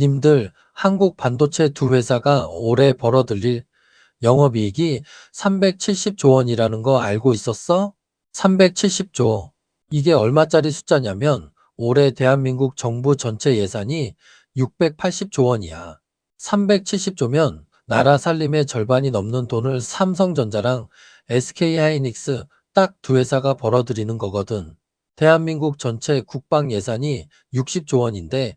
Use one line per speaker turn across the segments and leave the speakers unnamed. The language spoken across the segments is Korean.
님들, 한국 반도체 두 회사가 올해 벌어들일 영업이익이 370조 원이라는 거 알고 있었어? 370조. 이게 얼마짜리 숫자냐면 올해 대한민국 정부 전체 예산이 680조 원이야. 370조면 나라 살림의 절반이 넘는 돈을 삼성전자랑 SK하이닉스 딱 두 회사가 벌어들이는 거거든. 대한민국 전체 국방 예산이 60조 원인데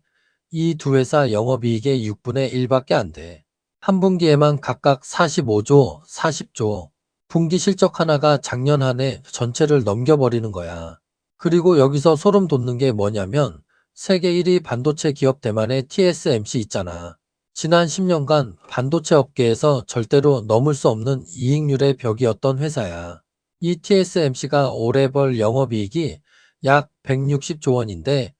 이 두 회사 영업이익의 6분의 1밖에 안 돼. 한 분기에만 각각 45조, 40조. 분기 실적 하나가 작년 한 해 전체를 넘겨버리는 거야. 그리고 여기서 소름 돋는 게 뭐냐면 세계 1위 반도체 기업 대만의 TSMC 있잖아. 지난 10년간 반도체 업계에서 절대로 넘을 수 없는 이익률의 벽이었던 회사야. 이 TSMC가 올해 벌 영업이익이 약 160조 원인데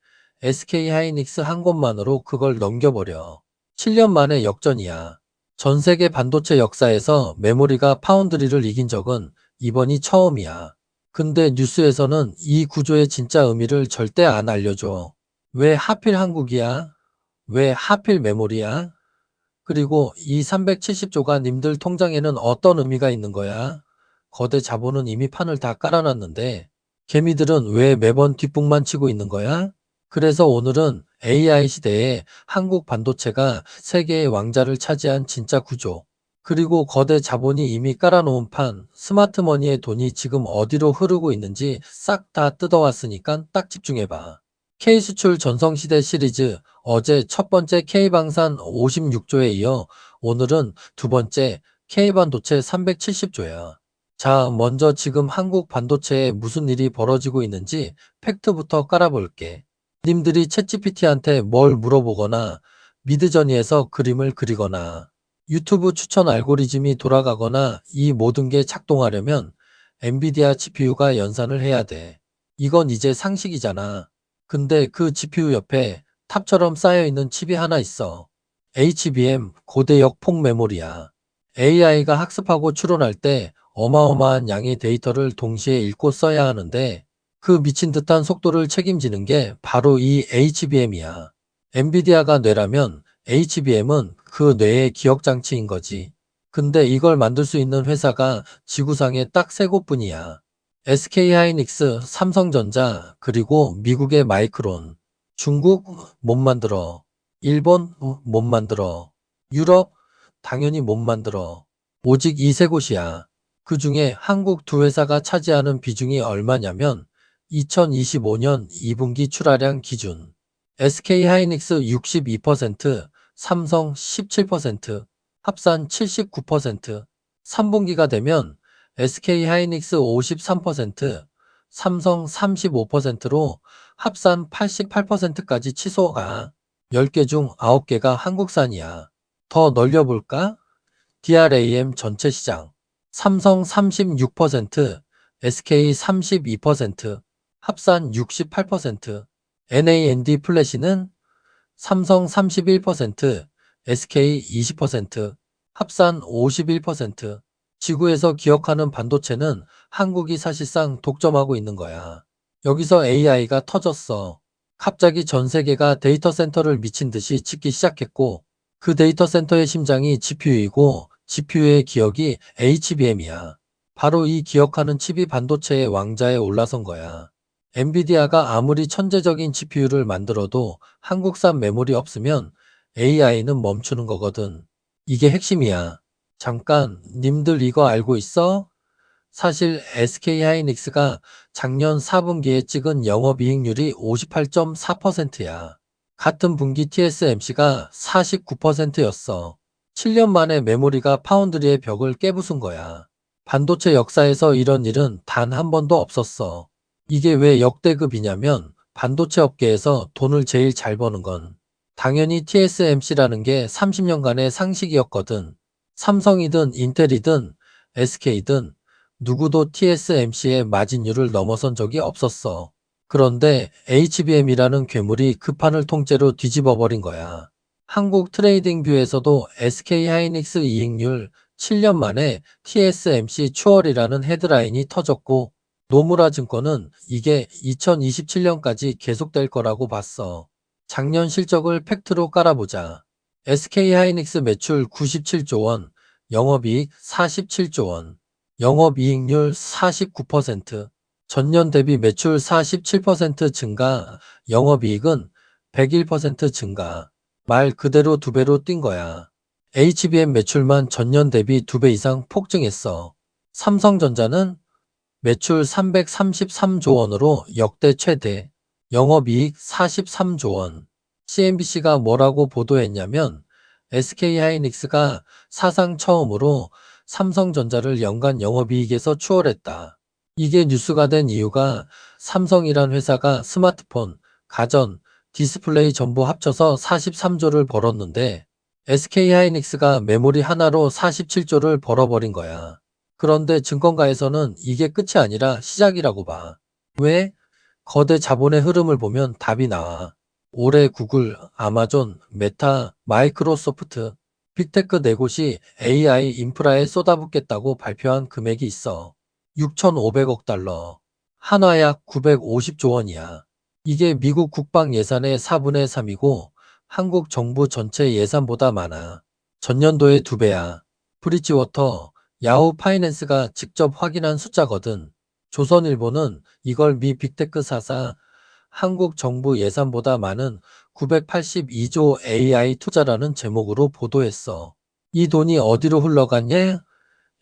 SK하이닉스 한 곳만으로 그걸 넘겨버려. 7년 만에 역전이야. 전 세계 반도체 역사에서 메모리가 파운드리를 이긴 적은 이번이 처음이야. 근데 뉴스에서는 이 구조의 진짜 의미를 절대 안 알려줘. 왜 하필 한국이야? 왜 하필 메모리야? 그리고 이 370조가 님들 통장에는 어떤 의미가 있는 거야? 거대 자본은 이미 판을 다 깔아놨는데 개미들은 왜 매번 뒷북만 치고 있는 거야? 그래서 오늘은 AI 시대에 한국 반도체가 세계의 왕자를 차지한 진짜 구조, 그리고 거대 자본이 이미 깔아놓은 판, 스마트머니의 돈이 지금 어디로 흐르고 있는지 싹 다 뜯어왔으니까 딱 집중해봐. K수출 전성시대 시리즈, 어제 첫 번째 K방산 56조에 이어 오늘은 두 번째 K반도체 370조야. 자, 먼저 지금 한국 반도체에 무슨 일이 벌어지고 있는지 팩트부터 깔아볼게. 님들이 챗GPT한테 뭘 물어보거나 미드저니에서 그림을 그리거나 유튜브 추천 알고리즘이 돌아가거나 이 모든 게 작동하려면 엔비디아 GPU가 연산을 해야 돼. 이건 이제 상식이잖아. 근데 그 GPU 옆에 탑처럼 쌓여있는 칩이 하나 있어. HBM 고대역 폭메모리야. AI가 학습하고 추론할 때 어마어마한 양의 데이터를 동시에 읽고 써야 하는데 그 미친 듯한 속도를 책임지는 게 바로 이 HBM이야. 엔비디아가 뇌라면 HBM은 그 뇌의 기억장치인 거지. 근데 이걸 만들 수 있는 회사가 지구상에 딱 세 곳뿐이야. SK하이닉스, 삼성전자, 그리고 미국의 마이크론. 중국 못 만들어. 일본 못 만들어. 유럽 당연히 못 만들어. 오직 이 세 곳이야. 그 중에 한국 두 회사가 차지하는 비중이 얼마냐면 2025년 2분기 출하량 기준 SK하이닉스 62%, 삼성 17%, 합산 79%, 3분기가 되면 SK하이닉스 53%, 삼성 35%로 합산 88%까지 치솟아 10개 중 9개가 한국산이야. 더 늘려볼까? DRAM 전체 시장 삼성 36%, SK 32%, 합산 68%, NAND 플래시는 삼성 31%, SK 20%, 합산 51%. 지구에서 기억하는 반도체는 한국이 사실상 독점하고 있는 거야. 여기서 AI가 터졌어. 갑자기 전 세계가 데이터 센터를 미친 듯이 짓기 시작했고 그 데이터 센터의 심장이 GPU이고 GPU의 기억이 HBM이야. 바로 이 기억하는 칩이 반도체의 왕자에 올라선 거야. 엔비디아가 아무리 천재적인 GPU를 만들어도 한국산 메모리 없으면 AI는 멈추는 거거든. 이게 핵심이야. 잠깐, 님들 이거 알고 있어? 사실 SK하이닉스가 작년 4분기에 찍은 영업이익률이 58.4%야. 같은 분기 TSMC가 49%였어. 7년 만에 메모리가 파운드리의 벽을 깨부순 거야. 반도체 역사에서 이런 일은 단 한 번도 없었어. 이게 왜 역대급이냐면 반도체 업계에서 돈을 제일 잘 버는 건 당연히 TSMC라는 게 30년간의 상식이었거든. 삼성이든 인텔이든 SK든 누구도 TSMC의 마진율을 넘어선 적이 없었어. 그런데 HBM이라는 괴물이 그 판을 통째로 뒤집어버린 거야. 한국 트레이딩뷰에서도 SK하이닉스 이익률 7년 만에 TSMC 추월이라는 헤드라인이 터졌고 노무라 증권은 이게 2027년까지 계속될 거라고 봤어. 작년 실적을 팩트로 깔아보자. SK하이닉스 매출 97조 원, 영업이익 47조 원, 영업이익률 49%, 전년 대비 매출 47% 증가, 영업이익은 101% 증가. 말 그대로 2배로 뛴 거야. HBM 매출만 전년 대비 2배 이상 폭증했어. 삼성전자는 매출 333조 원으로 역대 최대, 영업이익 43조 원. CNBC가 뭐라고 보도했냐면 SK하이닉스가 사상 처음으로 삼성전자를 연간 영업이익에서 추월했다. 이게 뉴스가 된 이유가 삼성이란 회사가 스마트폰, 가전, 디스플레이 전부 합쳐서 43조를 벌었는데 SK하이닉스가 메모리 하나로 47조를 벌어버린 거야. 그런데 증권가에서는 이게 끝이 아니라 시작이라고 봐. 왜? 거대 자본의 흐름을 보면 답이 나와. 올해 구글, 아마존, 메타, 마이크로소프트, 빅테크 네 곳이 AI 인프라에 쏟아붓겠다고 발표한 금액이 있어. 6,500억 달러. 한화약 950조 원이야. 이게 미국 국방 예산의 4분의 3이고 한국 정부 전체 예산보다 많아. 전년도의 2배야. 브릿지워터, 야후 파이낸스가 직접 확인한 숫자거든. 조선일보는 이걸 미 빅테크 사사 한국 정부 예산보다 많은 982조 AI 투자라는 제목으로 보도했어. 이 돈이 어디로 흘러갔냐?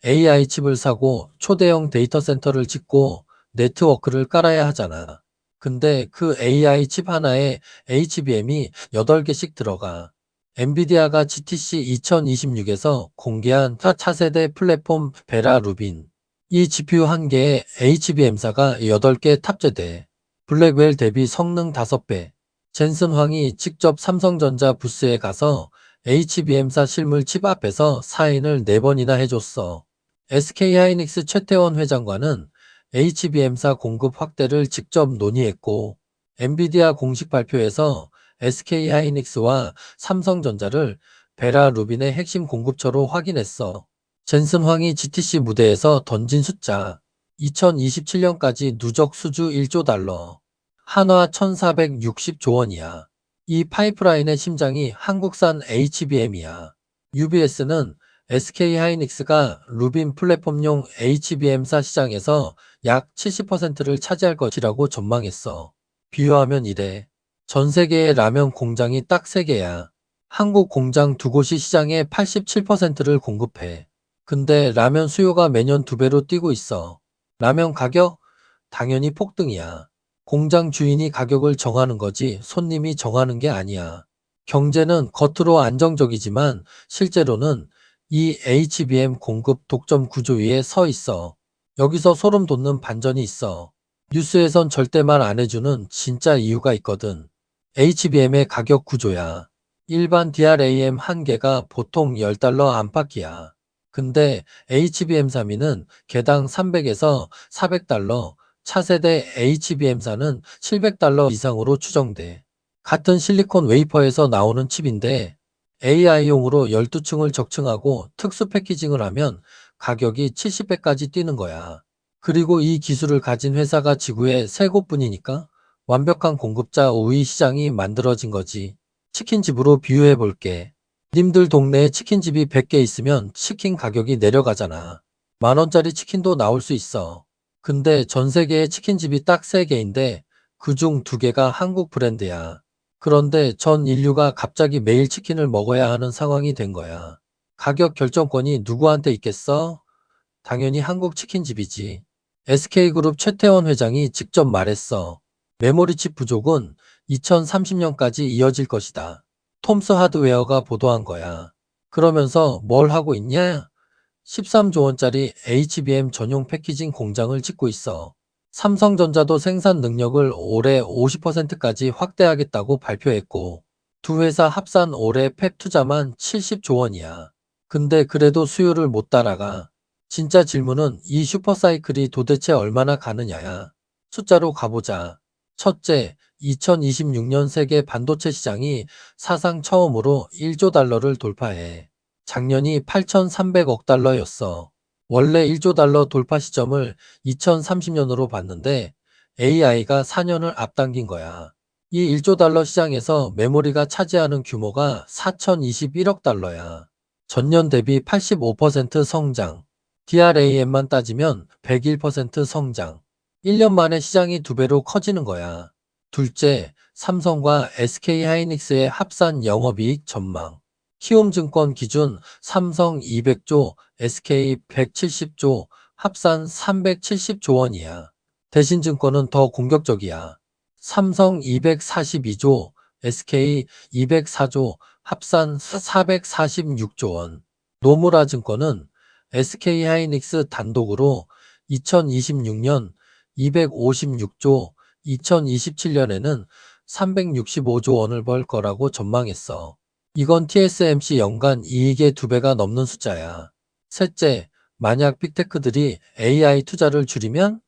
AI 칩을 사고 초대형 데이터 센터를 짓고 네트워크를 깔아야 하잖아. 근데 그 AI 칩 하나에 HBM이 8개씩 들어가. 엔비디아가 GTC 2026에서 공개한 차세대 플랫폼 베라 루빈. 이 GPU 한 개에 HBM사가 8개 탑재돼. 블랙웰 대비 성능 5배. 젠슨 황이 직접 삼성전자 부스에 가서 HBM사 실물 칩 앞에서 사인을 4번이나 해줬어. SK하이닉스 최태원 회장과는 HBM사 공급 확대를 직접 논의했고, 엔비디아 공식 발표에서 SK하이닉스와 삼성전자를 베라 루빈의 핵심 공급처로 확인했어. 젠슨 황이 GTC 무대에서 던진 숫자, 2027년까지 누적 수주 1조 달러, 한화 1460조 원이야. 이 파이프라인의 심장이 한국산 HBM이야. UBS는 SK하이닉스가 루빈 플랫폼용 HBM사 시장에서 약 70%를 차지할 것이라고 전망했어. 비유하면 이래. 전 세계의 라면 공장이 딱 3개야. 한국 공장 2곳이 시장의 87%를 공급해. 근데 라면 수요가 매년 2배로 뛰고 있어. 라면 가격? 당연히 폭등이야. 공장 주인이 가격을 정하는 거지 손님이 정하는 게 아니야. 경제는 겉으로 안정적이지만 실제로는 이 HBM 공급 독점 구조 위에 서 있어. 여기서 소름 돋는 반전이 있어. 뉴스에선 절대 말 안 해주는 진짜 이유가 있거든. HBM의 가격 구조야. 일반 DRAM 한 개가 보통 10달러 안팎이야. 근데 HBM3는 개당 300에서 400달러, 차세대 HBM사는 700달러 이상으로 추정돼. 같은 실리콘 웨이퍼에서 나오는 칩인데 AI용으로 12층을 적층하고 특수 패키징을 하면 가격이 70배까지 뛰는 거야. 그리고 이 기술을 가진 회사가 지구에 3곳뿐이니까 완벽한 공급자 우위 시장이 만들어진 거지. 치킨집으로 비유해 볼게. 님들 동네에 치킨집이 100개 있으면 치킨 가격이 내려가잖아. 10,000원짜리 치킨도 나올 수 있어. 근데 전 세계에 치킨집이 딱 3개인데 그중 2개가 한국 브랜드야. 그런데 전 인류가 갑자기 매일 치킨을 먹어야 하는 상황이 된 거야. 가격 결정권이 누구한테 있겠어? 당연히 한국 치킨집이지. SK그룹 최태원 회장이 직접 말했어. 메모리칩 부족은 2030년까지 이어질 것이다. 톰스 하드웨어가 보도한 거야. 그러면서 뭘 하고 있냐? 13조 원짜리 HBM 전용 패키징 공장을 짓고 있어. 삼성전자도 생산 능력을 올해 50%까지 확대하겠다고 발표했고, 두 회사 합산 올해 팹 투자만 70조 원이야. 근데 그래도 수요를 못 따라가. 진짜 질문은 이 슈퍼사이클이 도대체 얼마나 가느냐야. 숫자로 가보자. 첫째, 2026년 세계 반도체 시장이 사상 처음으로 1조 달러를 돌파해. 작년이 8,300억 달러였어. 원래 1조 달러 돌파 시점을 2030년으로 봤는데 AI가 4년을 앞당긴 거야. 이 1조 달러 시장에서 메모리가 차지하는 규모가 4,021억 달러야. 전년 대비 85% 성장. DRAM만 따지면 101% 성장. 1년 만에 시장이 2배로 커지는 거야. 둘째, 삼성과 SK하이닉스의 합산 영업이익 전망. 키움증권 기준 삼성 200조, SK 170조, 합산 370조 원이야. 대신증권은 더 공격적이야. 삼성 242조, SK 204조, 합산 446조 원. 노무라 증권은 SK하이닉스 단독으로 2026년 256조, 2027년에는 365조 원을 벌 거라고 전망했어. 이건 TSMC 연간 이익의 2배가 넘는 숫자야. 셋째, 만약 빅테크들이 AI 투자를 줄이면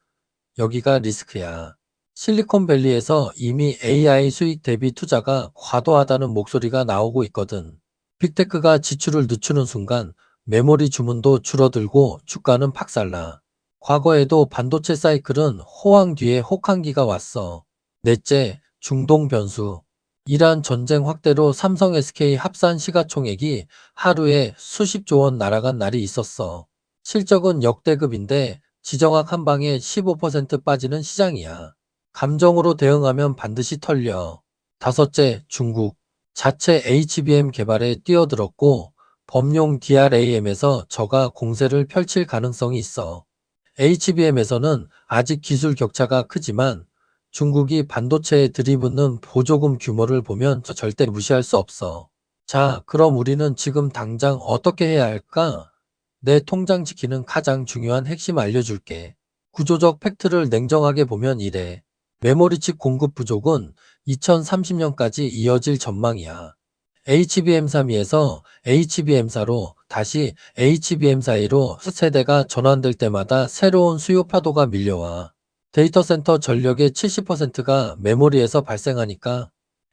여기가 리스크야. 실리콘밸리에서 이미 AI 수익 대비 투자가 과도하다는 목소리가 나오고 있거든. 빅테크가 지출을 늦추는 순간 메모리 주문도 줄어들고 주가는 박살나. 과거에도 반도체 사이클은 호황 뒤에 혹한기가 왔어. 넷째, 중동 변수. 이란 전쟁 확대로 삼성 SK 합산 시가총액이 하루에 수십조 원 날아간 날이 있었어. 실적은 역대급인데 지정학 한 방에 15% 빠지는 시장이야. 감정으로 대응하면 반드시 털려. 다섯째, 중국. 자체 HBM 개발에 뛰어들었고 범용 DRAM에서 저가 공세를 펼칠 가능성이 있어. HBM에서는 아직 기술 격차가 크지만 중국이 반도체에 들이붓는 보조금 규모를 보면 절대 무시할 수 없어. 자, 그럼 우리는 지금 당장 어떻게 해야 할까? 내 통장 지키는 가장 중요한 핵심 알려줄게. 구조적 팩트를 냉정하게 보면 이래. 메모리칩 공급 부족은 2030년까지 이어질 전망이야. HBM3에서 HBM4로 다시 HBM4로 세대가 전환될 때마다 새로운 수요 파도가 밀려와. 데이터 센터 전력의 70%가 메모리에서 발생하니까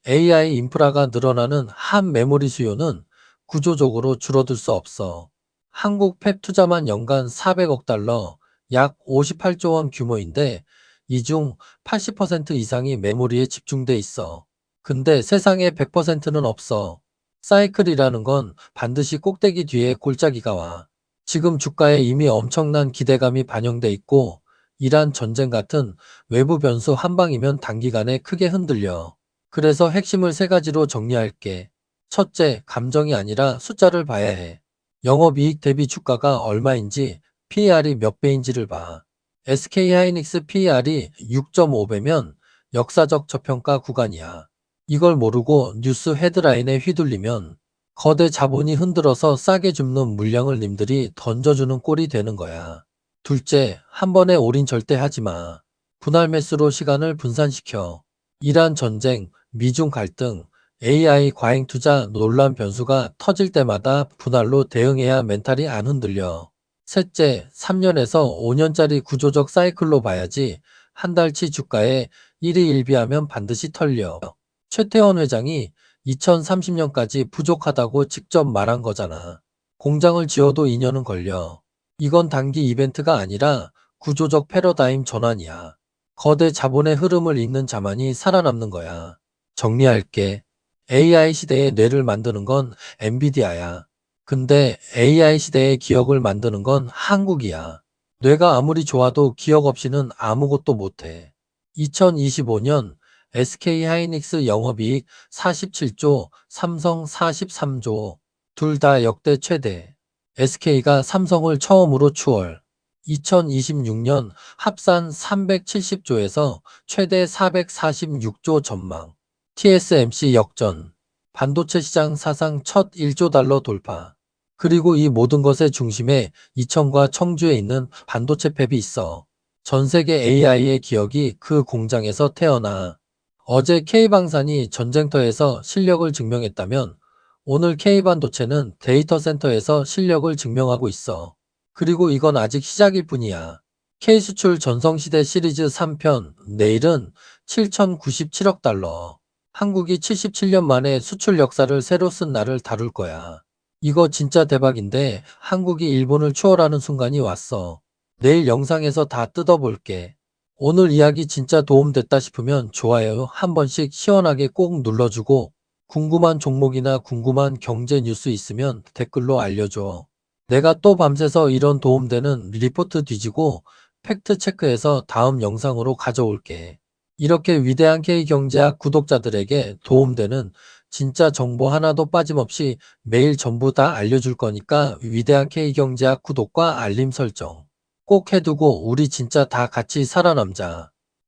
AI 인프라가 늘어나는 한 메모리 수요는 구조적으로 줄어들 수 없어. 한국 팹 투자만 연간 400억 달러, 약 58조 원 규모인데 이 중 80% 이상이 메모리에 집중돼 있어. 근데 세상에 100%는 없어. 사이클이라는 건 반드시 꼭대기 뒤에 골짜기가 와. 지금 주가에 이미 엄청난 기대감이 반영돼 있고 이란 전쟁 같은 외부 변수 한 방이면 단기간에 크게 흔들려. 그래서 핵심을 세 가지로 정리할게. 첫째, 감정이 아니라 숫자를 봐야 해. 영업이익 대비 주가가 얼마인지, PER이 몇 배인지를 봐. SK하이닉스 PER이 6.5배면 역사적 저평가 구간이야. 이걸 모르고 뉴스 헤드라인에 휘둘리면 거대 자본이 흔들어서 싸게 줍는 물량을 님들이 던져주는 꼴이 되는 거야. 둘째, 한 번에 올인 절대 하지 마. 분할 매수로 시간을 분산시켜. 이란 전쟁, 미중 갈등, AI 과잉 투자 논란 변수가 터질 때마다 분할로 대응해야 멘탈이 안 흔들려. 셋째, 3년에서 5년짜리 구조적 사이클로 봐야지 한 달치 주가에 1위 1비하면 반드시 털려. 최태원 회장이 2030년까지 부족하다고 직접 말한 거잖아. 공장을 지어도 2년은 걸려. 이건 단기 이벤트가 아니라 구조적 패러다임 전환이야. 거대 자본의 흐름을 잇는 자만이 살아남는 거야. 정리할게. AI 시대의 뇌를 만드는 건 엔비디아야. 근데 AI 시대의 기억을 만드는 건 한국이야. 뇌가 아무리 좋아도 기억 없이는 아무것도 못해. 2025년 SK하이닉스 영업이익 47조, 삼성 43조, 둘 다 역대 최대. SK가 삼성을 처음으로 추월. 2026년 합산 370조에서 최대 446조 전망. TSMC 역전. 반도체 시장 사상 첫 1조 달러 돌파. 그리고 이 모든 것의 중심에 이천과 청주에 있는 반도체 팹이 있어. 전 세계 AI의 기억이 그 공장에서 태어나. 어제 K방산이 전쟁터에서 실력을 증명했다면 오늘 K반도체는 데이터 센터에서 실력을 증명하고 있어. 그리고 이건 아직 시작일 뿐이야. K수출 전성시대 시리즈 3편, 내일은 7,097억 달러. 한국이 77년 만에 수출 역사를 새로 쓴 날을 다룰 거야. 이거 진짜 대박인데 한국이 일본을 추월하는 순간이 왔어. 내일 영상에서 다 뜯어볼게. 오늘 이야기 진짜 도움됐다 싶으면 좋아요 한 번씩 시원하게 꼭 눌러주고 궁금한 종목이나 궁금한 경제 뉴스 있으면 댓글로 알려줘. 내가 또 밤새서 이런 도움되는 리포트 뒤지고 팩트 체크해서 다음 영상으로 가져올게. 이렇게 위대한 K경제학 구독자들에게 도움되는 진짜 정보 하나도 빠짐없이 매일 전부 다 알려줄 거니까 위대한 K경제학 구독과 알림 설정 꼭 해두고 우리 진짜 다 같이 살아남자.